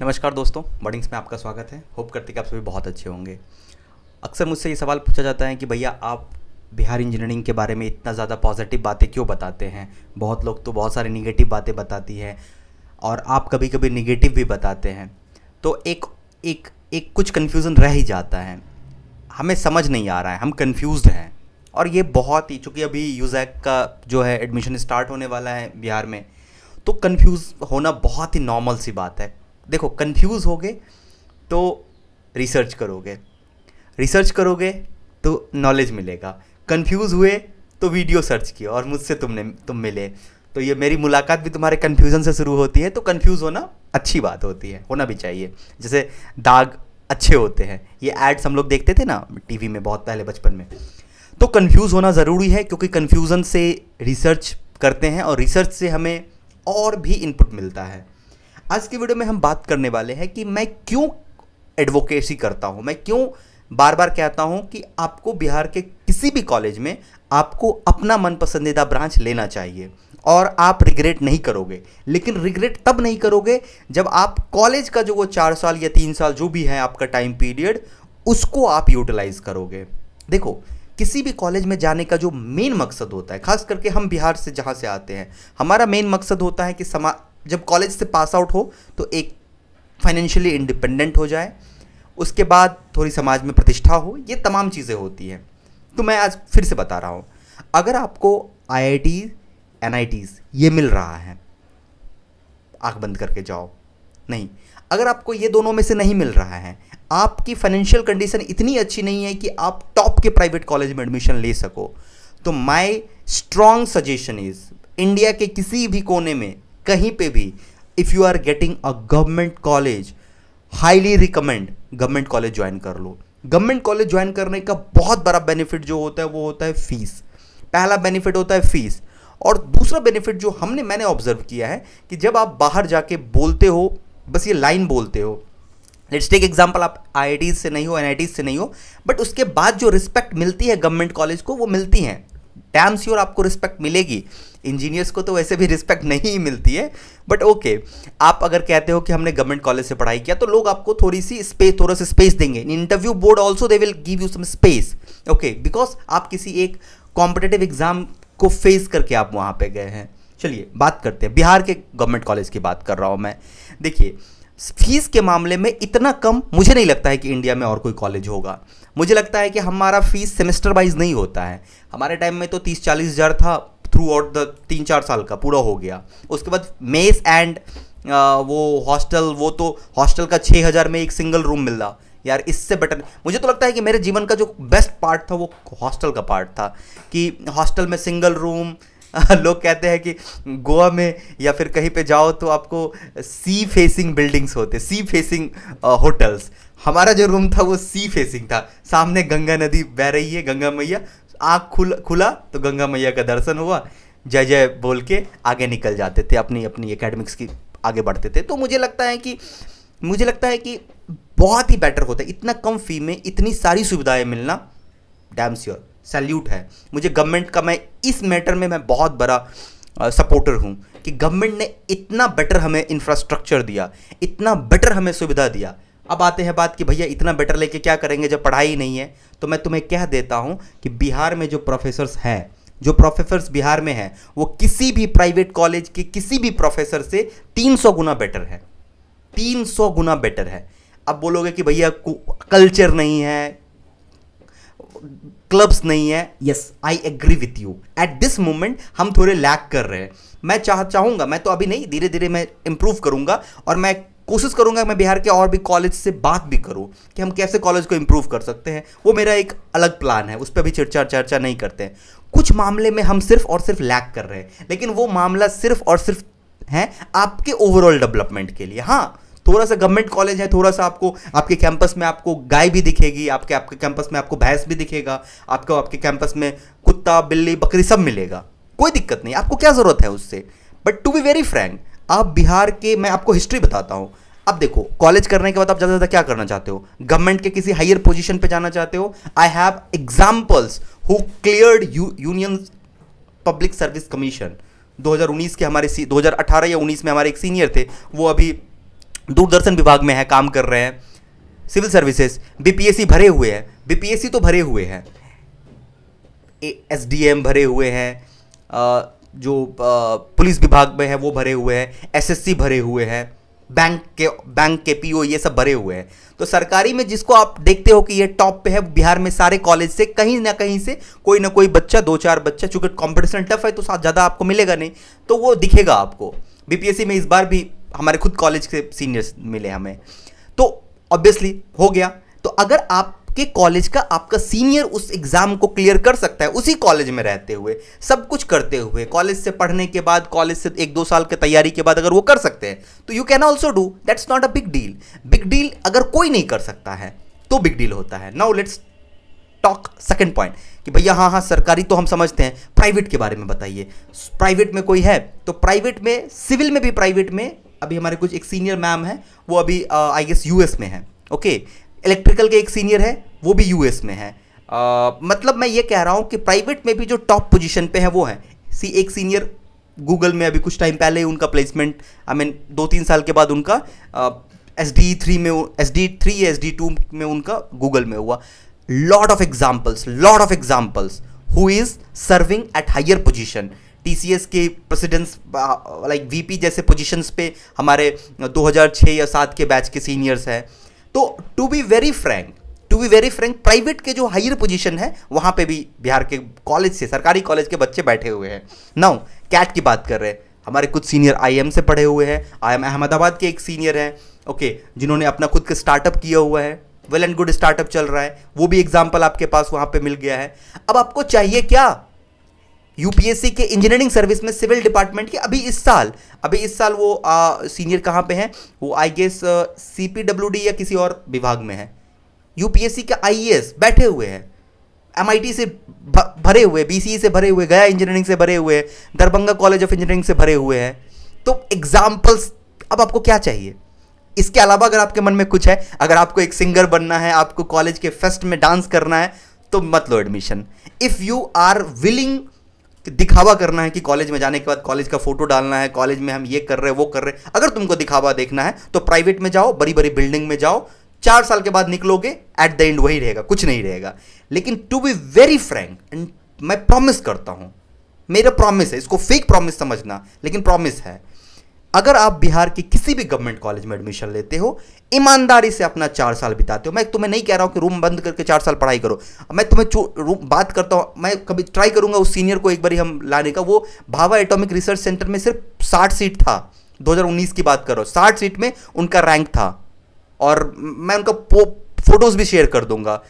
नमस्कार दोस्तों, बर्डिंग्स में आपका स्वागत है। होप करते कि आप सभी बहुत अच्छे होंगे। अक्सर मुझसे ये सवाल पूछा जाता है कि भैया आप बिहार इंजीनियरिंग के बारे में इतना ज़्यादा पॉजिटिव बातें क्यों बताते हैं। बहुत लोग तो बहुत सारी निगेटिव बातें बताती हैं और आप कभी कभी निगेटिव भी बताते हैं। तो एक एक एक कुछ कन्फ्यूज़न रह ही जाता है, हमें समझ नहीं आ रहा है, हम कंफ्यूज्ड हैं। और ये बहुत ही, चूँकि अभी यूजैक का जो है एडमिशन स्टार्ट होने वाला है बिहार में, तो कंफ्यूज होना बहुत ही नॉर्मल सी बात है। देखो, कंफ्यूज होगे तो रिसर्च करोगे, रिसर्च करोगे तो नॉलेज मिलेगा। कंफ्यूज हुए तो वीडियो सर्च किया और मुझसे तुम मिले, तो ये मेरी मुलाकात भी तुम्हारे कंफ्यूजन से शुरू होती है। तो कंफ्यूज होना अच्छी बात होती है, होना भी चाहिए। जैसे दाग अच्छे होते हैं, ये एड्स हम लोग देखते थे ना टीवी में बहुत पहले बचपन में। तो कंफ्यूज होना ज़रूरी है, क्योंकि कंफ्यूजन से रिसर्च करते हैं और रिसर्च से हमें और भी इनपुट मिलता है। आज की वीडियो में हम बात करने वाले हैं कि मैं क्यों एडवोकेसी करता हूं, मैं क्यों बार बार कहता हूं कि आपको बिहार के किसी भी कॉलेज में आपको अपना मन पसंदीदा ब्रांच लेना चाहिए और आप रिग्रेट नहीं करोगे। लेकिन रिग्रेट तब नहीं करोगे जब आप कॉलेज का जो वो 4 साल या 3 साल जो भी है आपका टाइम पीरियड, उसको आप यूटिलाइज करोगे। देखो, किसी भी कॉलेज में जाने का जो मेन मकसद होता है, खास करके हम बिहार से जहाँ से आते हैं, हमारा मेन मकसद होता है कि जब कॉलेज से पास आउट हो तो एक फाइनेंशियली इंडिपेंडेंट हो जाए, उसके बाद थोड़ी समाज में प्रतिष्ठा हो, ये तमाम चीज़ें होती हैं। तो मैं आज फिर से बता रहा हूँ, अगर आपको आईआईटी एनआईटीज़ ये मिल रहा है, आंख बंद करके जाओ। नहीं, अगर आपको ये दोनों में से नहीं मिल रहा है, आपकी फाइनेंशियल कंडीशन इतनी अच्छी नहीं है कि आप टॉप के प्राइवेट कॉलेज में एडमिशन ले सको, तो my strong suggestion is, India के किसी भी कोने में कहीं पे भी, if you are getting a government college, highly recommend government college join कर लो। गवर्नमेंट कॉलेज ज्वाइन करने का बहुत बड़ा बेनिफिट जो होता है वो होता है फीस। पहला बेनिफिट होता है फीस, और दूसरा बेनिफिट जो मैंने ऑब्जर्व किया है कि जब आप बाहर जाके बोलते हो, बस ये लाइन बोलते हो, लेट्स टेक एग्जाम्पल, आप आईआईटीज से नहीं हो, एनआईटीज से नहीं हो, बट उसके बाद जो रिस्पेक्ट मिलती है गवर्नमेंट कॉलेज को, वो मिलती है। डैम श्योर आपको रिस्पेक्ट मिलेगी। इंजीनियर्स को तो वैसे भी रिस्पेक्ट नहीं मिलती है, बट ओके, आप अगर कहते हो कि हमने गवर्नमेंट कॉलेज से पढ़ाई किया, तो लोग आपको थोड़ा सा स्पेस देंगे। In interview board also they will give you some space, okay, because आप किसी एक कॉम्पिटेटिव एग्जाम को फेस करके आप वहाँ पे गए हैं। चलिए बात करते हैं बिहार के गवर्नमेंट कॉलेज की, बात कर रहा हूँ मैं। देखिए, फीस के मामले में इतना कम मुझे नहीं लगता है कि इंडिया में और कोई कॉलेज होगा। मुझे लगता है कि हमारा फीस सेमेस्टर वाइज नहीं होता है। हमारे टाइम में तो 30-40 हज़ार था थ्रू आउट द 3-4 साल का, पूरा हो गया। उसके बाद मेस एंड वो हॉस्टल, वो तो हॉस्टल का 6,000 में एक सिंगल रूम मिल रहा। यार इससे बेटर मुझे तो लगता है कि मेरे जीवन का जो बेस्ट पार्ट था वो हॉस्टल का पार्ट था, कि हॉस्टल में सिंगल रूम। लोग कहते हैं कि गोवा में या फिर कहीं पे जाओ तो आपको सी फेसिंग बिल्डिंग्स होते, सी फेसिंग होटल्स। हमारा जो रूम था वो सी फेसिंग था, सामने गंगा नदी बह रही है, गंगा मैया, आँख खुला तो गंगा मैया का दर्शन हुआ, जय जय बोल के आगे निकल जाते थे, अपनी अपनी एकेडमिक्स की आगे बढ़ते थे। तो मुझे लगता है कि बहुत ही बेटर होता है इतना कम फी में इतनी सारी सुविधाएं मिलना। डैम श्योर सैल्यूट है मुझे गवर्नमेंट का। मैं इस मैटर में मैं बहुत बड़ा सपोर्टर हूँ कि गवर्नमेंट ने इतना बेटर हमें इंफ्रास्ट्रक्चर दिया, इतना बेटर हमें सुविधा दिया। अब आते हैं बात कि भैया इतना बेटर लेके क्या करेंगे जब पढ़ाई नहीं है। तो मैं तुम्हें कह देता हूँ कि बिहार में जो प्रोफेसर्स बिहार में हैं, वो किसी भी प्राइवेट कॉलेज के किसी भी प्रोफेसर से 300 गुना बेटर है, 300 गुना बेटर है। अब बोलोगे कि भैया कल्चर नहीं है, क्लब्स नहीं है। Yes, I agree with you. At this moment हम थोड़े लैक कर रहे हैं। मैं चाहूंगा, मैं तो अभी नहीं, धीरे धीरे मैं इंप्रूव करूंगा और मैं कोशिश करूंगा मैं बिहार के और भी कॉलेज से बात भी करूं कि हम कैसे कॉलेज को इंप्रूव कर सकते हैं। वो मेरा एक अलग प्लान है, उस पर भी चर्चा नहीं करते हैं। कुछ मामले में हम सिर्फ और सिर्फ लैक कर रहे हैं, लेकिन वो मामला सिर्फ और सिर्फ है आपके ओवरऑल डेवलपमेंट के लिए। हाँ, थोड़ा सा गवर्नमेंट कॉलेज है, थोड़ा सा आपको आपके कैंपस में आपको गाय भी दिखेगी, आपके कैंपस में आपको भैंस भी दिखेगा, आपको आपके कैंपस में कुत्ता बिल्ली बकरी सब मिलेगा, कोई दिक्कत नहीं, आपको क्या जरूरत है उससे। But to be very frank, आप बिहार के, मैं आपको हिस्ट्री बताता हूँ। अब देखो, कॉलेज करने के बाद आप ज़्यादा से ज़्यादा क्या करना चाहते हो? गवर्नमेंट के किसी हायर पोजीशन पे जाना चाहते हो? I have examples who cleared union public service commission 2019 के, हमारे 2018 या 19 में हमारे एक सीनियर थे, वो अभी दूरदर्शन विभाग में है, काम कर रहे हैं, सिविल सर्विसेज, बीपीएससी भरे हुए हैं, बीपीएससी तो भरे हुए हैं, एसडीएम भरे हुए हैं, जो पुलिस विभाग में है वो भरे हुए हैं, एसएससी भरे हुए हैं, बैंक के पीओ ये सब भरे हुए हैं। तो सरकारी में जिसको आप देखते हो कि ये टॉप पे है, बिहार में सारे कॉलेज से कहीं ना कहीं से कोई ना कोई बच्चा, 2-4 बच्चा, चूंकि कंपटीशन टफ है तो साथ ज़्यादा आपको मिलेगा नहीं, तो वो दिखेगा आपको। बीपीएससी में इस बार भी हमारे खुद कॉलेज के सीनियर्स मिले हमें, तो ऑब्वियसली हो गया। तो अगर आपके कॉलेज का आपका सीनियर उस एग्जाम को क्लियर कर सकता है उसी कॉलेज में रहते हुए, सब कुछ करते हुए, कॉलेज से पढ़ने के बाद, कॉलेज से 1-2 साल की तैयारी के बाद अगर वो कर सकते हैं तो you can also do, that's not a big deal. Big deal अगर कोई नहीं कर सकता है तो बिग डील होता है। Now let's talk second point कि भैया हाँ सरकारी तो हम समझते हैं, प्राइवेट के बारे में बताइए। प्राइवेट में कोई है तो प्राइवेट में, सिविल में भी प्राइवेट में अभी हमारे कुछ एक सीनियर मैम है, वो अभी आई गेस यूएस में है, ओके। इलेक्ट्रिकल के एक सीनियर है, वो भी यूएस में है। मतलब मैं ये कह रहा हूँ कि प्राइवेट में भी जो टॉप पोजीशन पे है वो है। एक सीनियर गूगल में अभी कुछ टाइम पहले ही उनका प्लेसमेंट, आई मीन 2-3 साल के बाद उनका SD3 में, SD3 या SD2 में उनका गूगल में हुआ। Lot of examples who is serving at higher position. TCS के प्रेसिडेंट्स, लाइक VP जैसे पोजीशंस पे हमारे 2006 या 7 के बैच के सीनियर्स हैं। तो to be very frank, private के जो हायर पोजीशन है वहाँ पे भी बिहार के कॉलेज से, सरकारी कॉलेज के बच्चे बैठे हुए हैं। नाउ कैट की बात कर रहे हैं, हमारे कुछ सीनियर IIM से पढ़े हुए हैं। IIM अहमदाबाद के एक सीनियर हैं, ओके, जिन्होंने अपना खुद का स्टार्टअप किया हुआ है, वेल एंड गुड स्टार्टअप चल रहा है, वो भी एग्जाम्पल आपके पास वहाँ पे मिल गया है। अब आपको चाहिए क्या? यूपीएससी के इंजीनियरिंग सर्विस में सिविल डिपार्टमेंट के अभी इस साल वो सीनियर कहाँ पे हैं, वो आई गेस CPWD या किसी और विभाग में है। यूपीएससी के IAS बैठे हुए हैं, MIT से भरे हुए, BCE से भरे हुए, गया इंजीनियरिंग से भरे हुए, दरभंगा कॉलेज ऑफ इंजीनियरिंग से भरे हुए हैं। तो एग्जाम्पल्स, अब आपको क्या चाहिए इसके अलावा? अगर आपके मन में कुछ है, अगर आपको एक सिंगर बनना है, आपको कॉलेज के फेस्ट में डांस करना है, तो मत लो admission. If you are willing, दिखावा करना है कि कॉलेज में जाने के बाद कॉलेज का फोटो डालना है, कॉलेज में हम ये कर रहे हैं वो कर रहे हैं, अगर तुमको दिखावा देखना है तो प्राइवेट में जाओ, बड़ी बड़ी बिल्डिंग में जाओ, 4 साल के बाद निकलोगे, एट द एंड वही रहेगा, कुछ नहीं रहेगा। लेकिन to be very frank, and मैं प्रॉमिस करता हूं, मेरा प्रॉमिस है, इसको फेक प्रॉमिस समझना, लेकिन प्रॉमिस है, अगर आप बिहार के किसी भी गवर्नमेंट कॉलेज में एडमिशन लेते हो, ईमानदारी से अपना 4 साल बिताते हो, मैं तुम्हें नहीं कह रहा हूं कि रूम बंद करके 4 साल पढ़ाई करो, मैं तुम्हें बात करता हूं, मैं कभी ट्राई करूंगा उस सीनियर को एक बार हम लाने का। वो भाभा एटॉमिक रिसर्च सेंटर में सिर्फ 60 सीट था, 2019 की बात करो, 60 सीट में उनका रैंक था, और मैं उनका फोटोज भी शेयर कर दूंगा।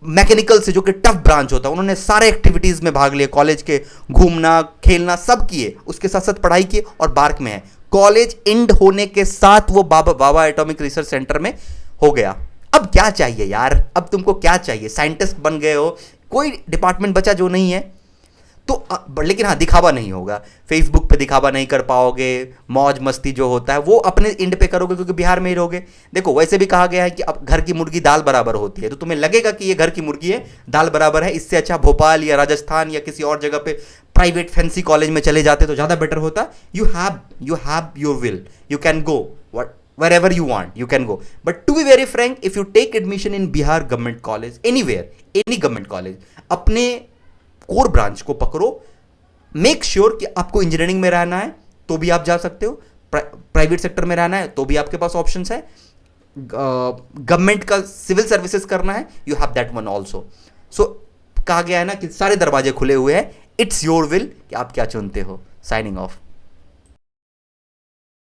मैकेनिकल से, जो कि टफ ब्रांच होता है, उन्होंने सारे एक्टिविटीज में भाग लिया, कॉलेज के घूमना खेलना सब किए, उसके साथ साथ पढ़ाई की, और बार्क में है। कॉलेज एंड होने के साथ वो भाभा एटॉमिक रिसर्च सेंटर में हो गया। अब क्या चाहिए यार, अब तुमको क्या चाहिए? साइंटिस्ट बन गए हो, कोई डिपार्टमेंट बचा जो नहीं है तो। लेकिन हाँ, दिखावा नहीं होगा, फेसबुक पे दिखावा नहीं कर पाओगे, मौज मस्ती जो होता है वो अपने एंड पे करोगे, क्योंकि बिहार में ही रहोगे। देखो, वैसे भी कहा गया है कि अब घर की मुर्गी दाल बराबर होती है, तो तुम्हें लगेगा कि ये घर की मुर्गी है, दाल बराबर है, इससे अच्छा भोपाल या राजस्थान या किसी और जगह पे प्राइवेट फैंसी कॉलेज में चले जाते तो ज़्यादा बेटर होता। You have your will, you can go wherever you want, you can go. But to be very frank, if you take admission in Bihar government college, anywhere, any government college, अपने core branch को पकड़ो, make sure कि आपको engineering में रहना है तो भी आप जा सकते हो, प्राइवेट सेक्टर में रहना है तो भी आपके पास ऑप्शंस है, गवर्नमेंट का सिविल सर्विसेज करना है, you have that one also. So कहा गया है ना कि सारे दरवाजे खुले हुए हैं, इट्स योर विल कि आप क्या चुनते हो। Signing off.